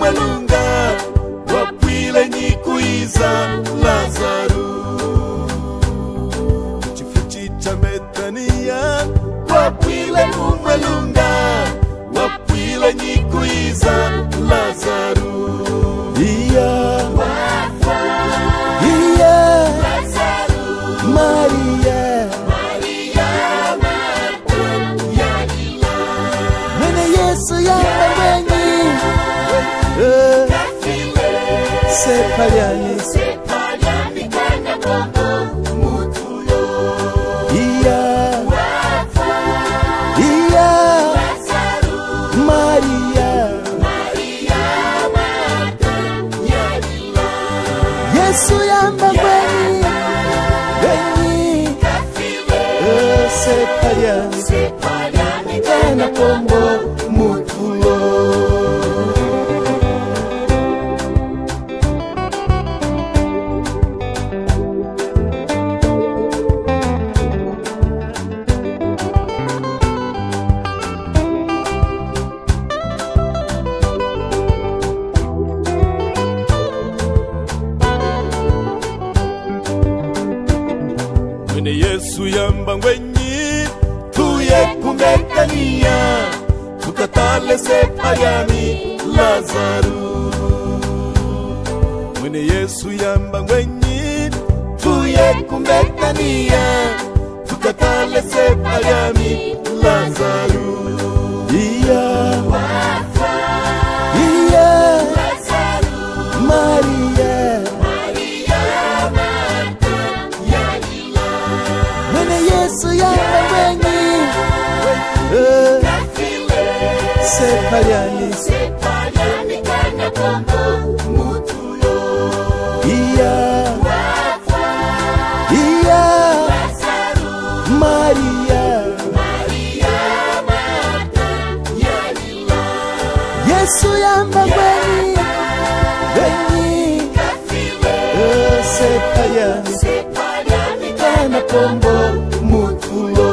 umwelunga wapwile nyikuiza Lazaru chifuchi cha Betania wapwile umwelunga wapwile nyikuiza Lazaru iya Lazaru Maria Mwene Yesu yambawenyi Sepaliani kana bongo mutulo iya Lazaru Maria Yesu yambawenyi Sepaliani kana bongo mutulo Mwene Yesu yamba ngwenyi tuye kumekania tukatale Sepaliani Lazaru Mwene Yesu yamba ngwenyi tuye kumekania tukatale Sepaliani Lazaru iya Lazaru Maria Yesu yambawenyi Sepaliani kana bongo mutulo iya Lazaru Maria Yesu yambawenyi Sepaliani kana bongo mutulo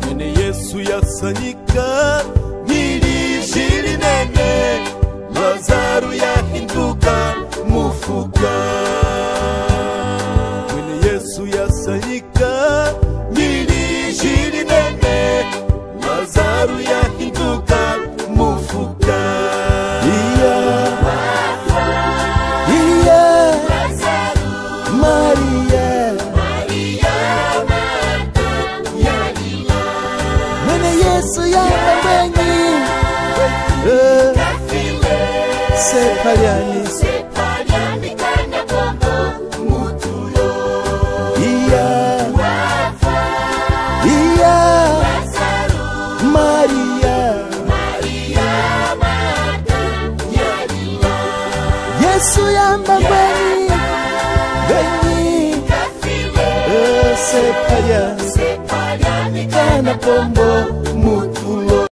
Mwene Yesu yasanyika milishiri nene Lazaru yahinduka mufuka Mwene Yesu yasanyika milishiri nene Lazaru yahinduka mufuka iya Lazaru Maria Mwene Yesu yambawenyi Sepaliani kana bongo mutulo iya Lazaru Maria Yesu yambawenyi Sepaliani kana bongo